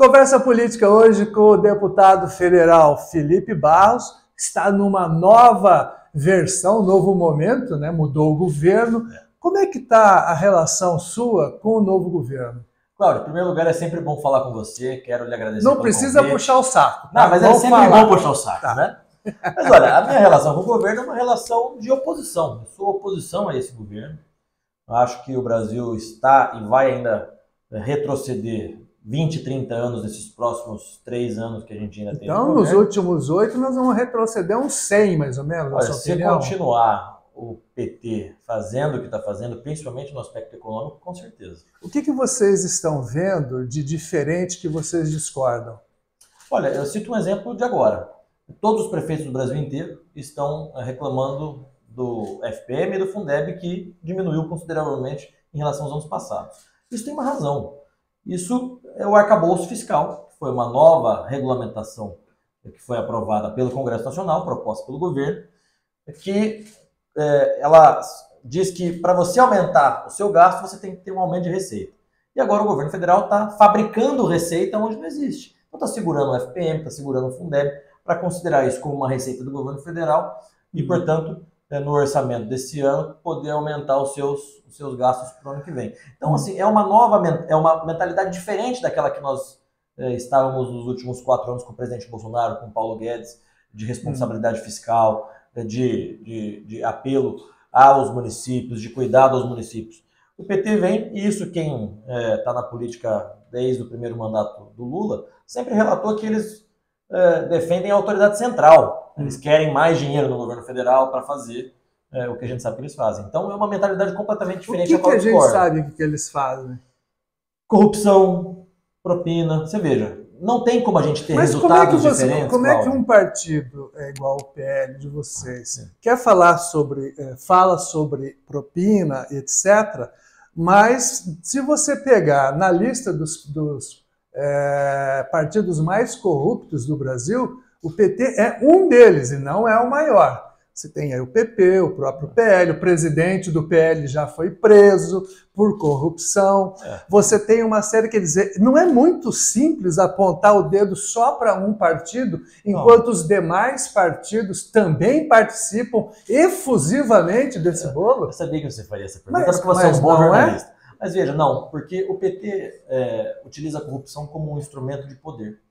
Conversa política hoje com o deputado federal Felipe Barros, que está numa nova versão, novo momento, né? Mudou o governo. Como é que está a relação sua com o novo governo? Cláudio, em primeiro lugar, é sempre bom falar com você, quero lhe agradecer Não pelo precisa convite. puxar o saco. Não, mas é sempre bom puxar o saco, Tá. né? Mas olha, a minha relação com o governo é uma relação de oposição. Eu sou oposição a esse governo. Eu acho que o Brasil está e vai ainda retroceder 20, 30 anos nesses próximos 3 anos que a gente ainda tem. Então, nos últimos 8, nós vamos retroceder uns 100, mais ou menos, na Olha, sua se opinião? continuar o PT fazendo o que está fazendo, principalmente no aspecto econômico, com certeza. O que vocês estão vendo de diferente que vocês discordam? Olha, eu cito um exemplo de agora. Todos os prefeitos do Brasil inteiro estão reclamando do FPM e do Fundeb, que diminuiu consideravelmente em relação aos anos passados. Isso tem uma razão. Isso é o arcabouço fiscal, que foi uma nova regulamentação que foi aprovada pelo Congresso Nacional, proposta pelo governo, que ela diz que para você aumentar o seu gasto, você tem que ter um aumento de receita. E agora o governo federal está fabricando receita onde não existe. Então está segurando o FPM, está segurando o Fundeb, para considerar isso como uma receita do governo federal e, portanto, no orçamento desse ano, poder aumentar os seus gastos para o ano que vem. Então, assim, é uma mentalidade diferente daquela que nós estávamos nos últimos 4 anos com o presidente Bolsonaro, com o Paulo Guedes, de responsabilidade fiscal, de apelo aos municípios, de cuidado aos municípios. O PT vem, e isso quem está na política desde o primeiro mandato do Lula, sempre relatou que eles defendem a autoridade central. Eles querem mais dinheiro no governo federal para fazer o que a gente sabe que eles fazem. Então é uma mentalidade completamente diferente. O que a gente sabe o que eles fazem? Corrupção, propina. Você veja, não tem como a gente ter resultados diferentes. Como é que um partido igual o PL de vocês quer falar fala sobre propina, etc., mas se você pegar na lista dos partidos mais corruptos do Brasil, o PT é um deles e não é o maior. Você tem aí o PP, o próprio PL, o presidente do PL já foi preso por corrupção. Você tem uma série, quer dizer, não é muito simples apontar o dedo só para um partido, enquanto os demais partidos também participam efusivamente desse bolo? Eu sabia que você faria essa pergunta, porque você é um bom jornalista. Mas veja, não, porque o PT utiliza a corrupção como um instrumento de poder.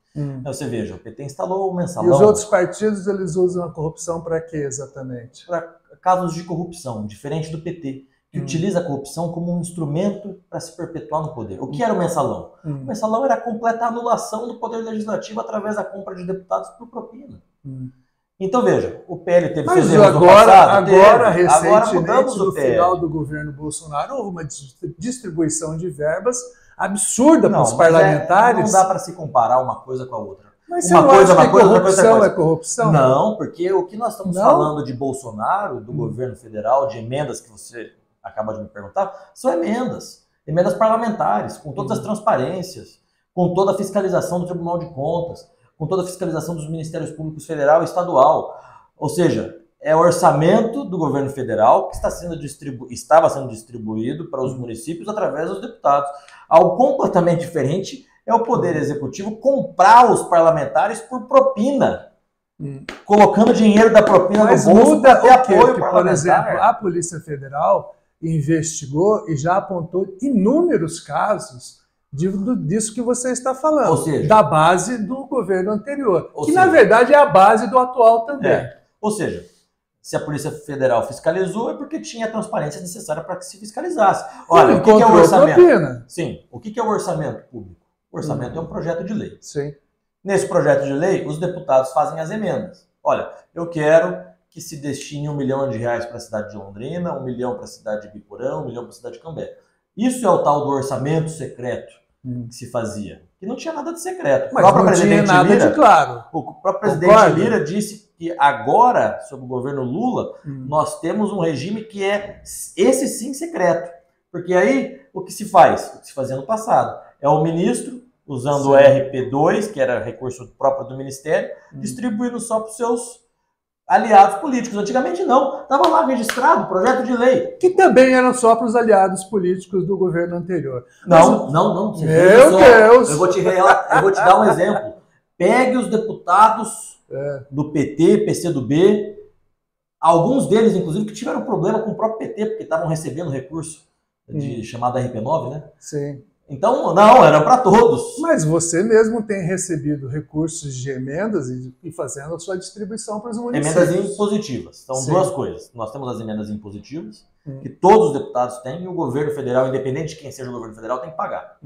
Você veja, o PT instalou o mensalão. E os outros partidos, eles usam a corrupção para quê exatamente? Para casos de corrupção, diferente do PT, que utiliza a corrupção como um instrumento para se perpetuar no poder. O que era o mensalão? O mensalão era a completa anulação do poder legislativo através da compra de deputados por propina. Então veja, o PL teve seus erros no passado. Recentemente, mudamos no final do governo Bolsonaro, houve uma distribuição de verbas absurda para os parlamentares. Não dá para se comparar uma coisa com a outra. Mas uma coisa, corrupção é corrupção? Não, porque o que nós estamos falando de Bolsonaro, do governo federal, de emendas que você acaba de me perguntar, são emendas parlamentares, com todas as transparências, com toda a fiscalização do Tribunal de Contas, com toda a fiscalização dos Ministérios Públicos Federal e Estadual. Ou seja, é o orçamento do governo federal que estava sendo distribuído para os municípios através dos deputados. Algo completamente diferente é o Poder Executivo comprar os parlamentares por propina, colocando dinheiro da propina no bolso para ter apoio parlamentar. Por exemplo, a Polícia Federal investigou e já apontou inúmeros casos disso que você está falando, ou seja, da base do governo anterior, na verdade é a base do atual também. Ou seja, se a Polícia Federal fiscalizou é porque tinha a transparência necessária para que se fiscalizasse. Olha, o que é o orçamento? Propina. Sim, o que é o orçamento público? O orçamento é um projeto de lei. Sim. Nesse projeto de lei, os deputados fazem as emendas. Olha, eu quero que se destine R$1 milhão para a cidade de Londrina, R$1 milhão para a cidade de Biporã, R$1 milhão para a cidade de Cambé. Isso é o tal do orçamento secreto que se fazia. Que não tinha nada de secreto. Mas não tinha nada de claro. O próprio presidente Lira disse que agora, sob o governo Lula, nós temos um regime que é, esse sim, secreto. Porque aí, o que se faz? O que se fazia no passado. É o ministro, usando o RP2, que era recurso próprio do Ministério, distribuindo só para os seus aliados políticos. Antigamente não, estava lá registrado, projeto de lei. Que também eram só para os aliados políticos do governo anterior. Não. Meu Deus! Eu vou te dar um exemplo. Pegue os deputados do PT, PCdoB, alguns deles, inclusive, que tiveram problema com o próprio PT, porque estavam recebendo recurso chamado RP9, né? Sim. Então, não, era para todos. Mas você mesmo tem recebido recursos de emendas e fazendo a sua distribuição para os municípios. Emendas impositivas. São duas coisas. Nós temos as emendas impositivas, que todos os deputados têm, e o governo federal, independente de quem seja o governo federal, tem que pagar.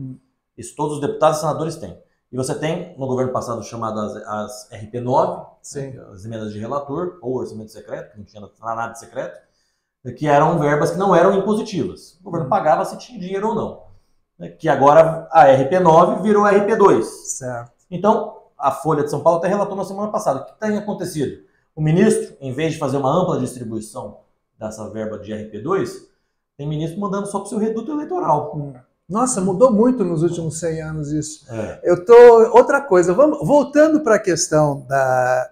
Isso todos os deputados e senadores têm. E você tem, no governo passado, chamado as RP9, as emendas de relator, ou orçamento secreto, que não tinha nada de secreto, que eram verbas que não eram impositivas. O governo pagava se tinha dinheiro ou não. Que agora a RP9 virou a RP2. Certo. Então, a Folha de São Paulo até relatou na semana passada. O que tem acontecido? O ministro, em vez de fazer uma ampla distribuição dessa verba de RP2, tem ministro mandando só para o seu reduto eleitoral. Nossa, mudou muito nos últimos 100 anos isso. Outra coisa, voltando para a questão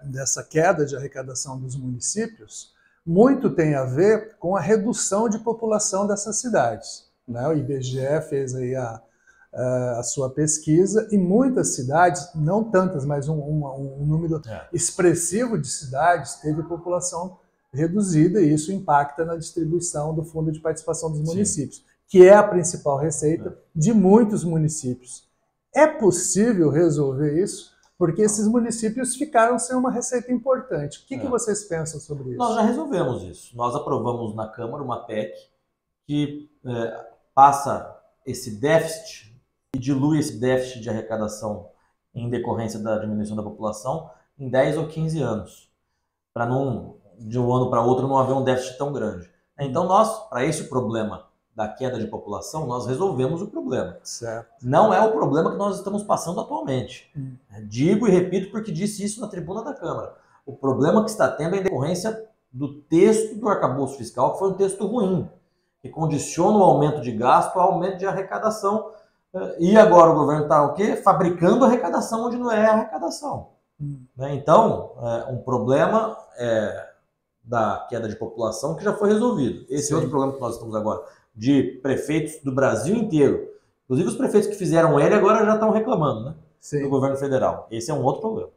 dessa queda de arrecadação dos municípios, muito tem a ver com a redução de população dessas cidades. O IBGE fez aí a sua pesquisa e muitas cidades, não tantas, mas um número expressivo de cidades teve população reduzida e isso impacta na distribuição do Fundo de Participação dos Municípios, que é a principal receita de muitos municípios. É possível resolver isso? Porque esses municípios ficaram sem uma receita importante. O que vocês pensam sobre isso? Nós já resolvemos isso. Nós aprovamos na Câmara uma PEC que passa esse déficit e dilui esse déficit de arrecadação em decorrência da diminuição da população em 10 ou 15 anos, para de um ano para outro não haver um déficit tão grande. Então nós, para esse problema da queda de população, nós resolvemos o problema. Certo. Não é o problema que nós estamos passando atualmente. Digo e repito porque disse isso na tribuna da Câmara. O problema que está tendo é em decorrência do texto do arcabouço fiscal, que foi um texto ruim, que condiciona o aumento de gasto ao aumento de arrecadação. E agora o governo está o quê? Fabricando arrecadação onde não é arrecadação. Então, um problema da queda de população que já foi resolvido. Esse outro problema que nós estamos agora, de prefeitos do Brasil inteiro. Inclusive os prefeitos que fizeram L agora já estão reclamando, né? Do governo federal. Esse é um outro problema.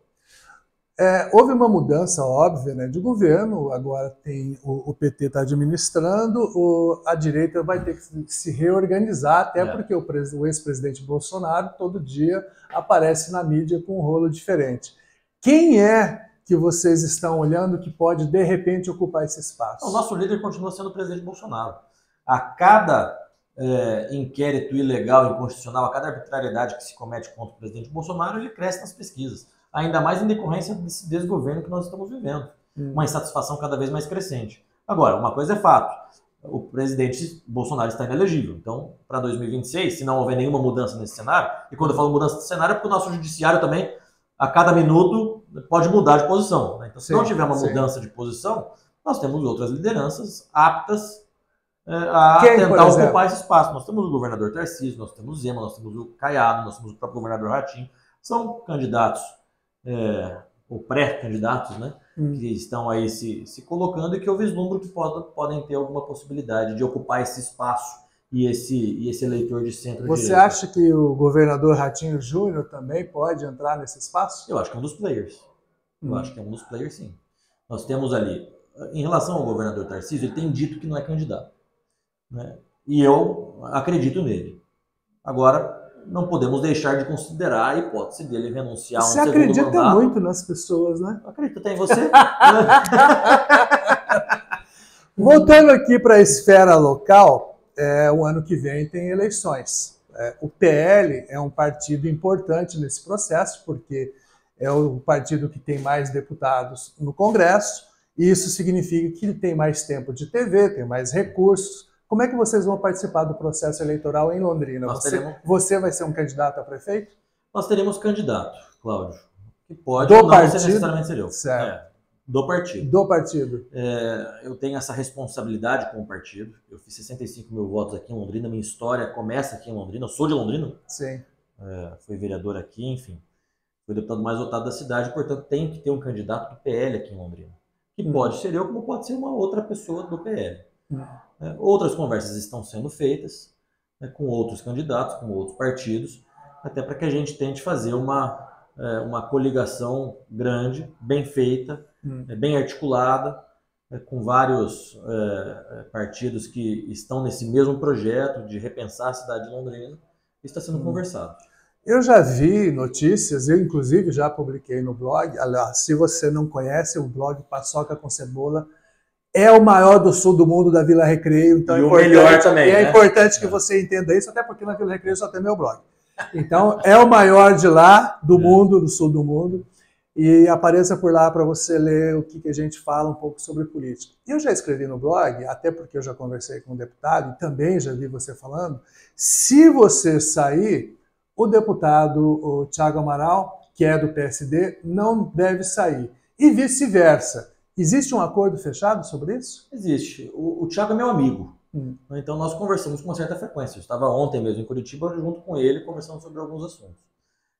Houve uma mudança óbvia, né, de governo, agora tem o PT está administrando, a direita vai ter que se reorganizar, até porque o ex-presidente Bolsonaro todo dia aparece na mídia com um rolo diferente. Quem é que vocês estão olhando que pode, de repente, ocupar esse espaço? O nosso líder continua sendo o presidente Bolsonaro. A cada inquérito ilegal, inconstitucional, a cada arbitrariedade que se comete contra o presidente Bolsonaro, ele cresce nas pesquisas. Ainda mais em decorrência desse desgoverno que nós estamos vivendo. Uma insatisfação cada vez mais crescente. Agora, uma coisa é fato. O presidente Bolsonaro está inelegível. Então, para 2026, se não houver nenhuma mudança nesse cenário, e quando eu falo mudança de cenário é porque o nosso judiciário também, a cada minuto, pode mudar de posição. Então, se não tiver uma mudança de posição, nós temos outras lideranças aptas a tentar ocupar esse espaço. Nós temos o governador Tarcísio, nós temos o Zema, nós temos o Caiado, nós temos o próprio governador Ratinho. São candidatos ou pré-candidatos, né, que estão aí se colocando e que eu vislumbro que podem ter alguma possibilidade de ocupar esse espaço e esse eleitor de centro-direita. Você acha que o governador Ratinho Júnior também pode entrar nesse espaço? Eu acho que é um dos players. Eu acho que é um dos players, sim. Nós temos ali, em relação ao governador Tarcísio, ele tem dito que não é candidato, né? E eu acredito nele. Agora, não podemos deixar de considerar a hipótese dele renunciar a um segundo mandato. Você acredita muito nas pessoas, né? Eu acredito até em você. Voltando aqui para a esfera local, o ano que vem tem eleições. O PL é um partido importante nesse processo, porque é o partido que tem mais deputados no Congresso, e isso significa que ele tem mais tempo de TV, tem mais recursos. Como é que vocês vão participar do processo eleitoral em Londrina? Você vai ser um candidato a prefeito? Nós teremos candidato, Cláudio, que pode não ser necessariamente ser eu. Certo. Do partido. Do partido. Eu tenho essa responsabilidade com o partido. Eu fiz 65 mil votos aqui em Londrina, minha história começa aqui em Londrina. Eu sou de Londrina. Sim. Fui vereador aqui, enfim. Fui o deputado mais votado da cidade, portanto tem que ter um candidato do PL aqui em Londrina, que pode ser eu, como pode ser uma outra pessoa do PL. Outras conversas estão sendo feitas, né, com outros candidatos, com outros partidos, até para que a gente tente fazer uma coligação grande, bem feita, bem articulada, com vários partidos que estão nesse mesmo projeto de repensar a cidade de Londrina. Isso está sendo conversado. Eu já vi notícias, eu inclusive já publiquei no blog. Aliás, se você não conhece, o blog Paçoca com Cebola é o maior do sul do mundo, da Vila Recreio. Então e o melhor também. É importante que você entenda isso, até porque na Vila Recreio só tem meu blog. Então, é o maior de lá, do mundo, do sul do mundo. E apareça por lá para você ler o que a gente fala um pouco sobre política. Eu já escrevi no blog, até porque eu já conversei com o deputado, e também já vi você falando, se você sair, o deputado Thiago Amaral, que é do PSD, não deve sair. E vice-versa. Existe um acordo fechado sobre isso? Existe. O Thiago é meu amigo. Então nós conversamos com uma certa frequência. Eu estava ontem mesmo em Curitiba, junto com ele, conversando sobre alguns assuntos.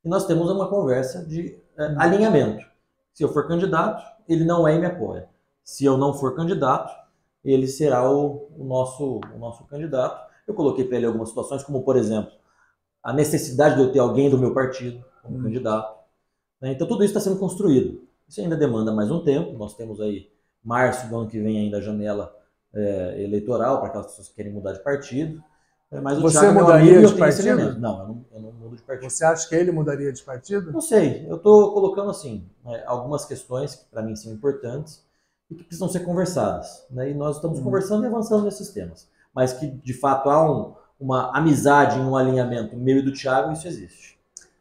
E nós temos uma conversa de alinhamento. Se eu for candidato, ele não é e me apoia. Se eu não for candidato, ele será o nosso candidato. Eu coloquei para ele algumas situações, como, por exemplo, a necessidade de eu ter alguém do meu partido como candidato. Então tudo isso está sendo construído. Isso ainda demanda mais um tempo. Nós temos aí março do ano que vem ainda a janela eleitoral para aquelas pessoas que querem mudar de partido. Mas você mudaria de partido? Não, eu não mudo de partido. Você acha que ele mudaria de partido? Não sei. Eu estou colocando assim algumas questões que para mim são importantes e que precisam ser conversadas. E nós estamos conversando e avançando nesses temas. Mas que de fato há uma amizade, um alinhamento meu e do Thiago, isso existe.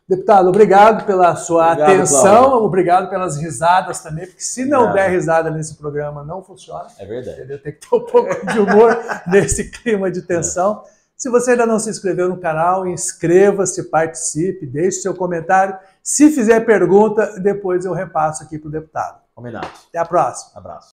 Deputado, obrigado pela sua atenção, Cláudio. Obrigado pelas risadas também, porque se não der risada nesse programa, não funciona. É verdade. Entendeu? Tem que ter um pouco de humor nesse clima de tensão. Se você ainda não se inscreveu no canal, inscreva-se, participe, deixe seu comentário. Se fizer pergunta, depois eu repasso aqui para o deputado. Combinado. Até a próxima. Abraço.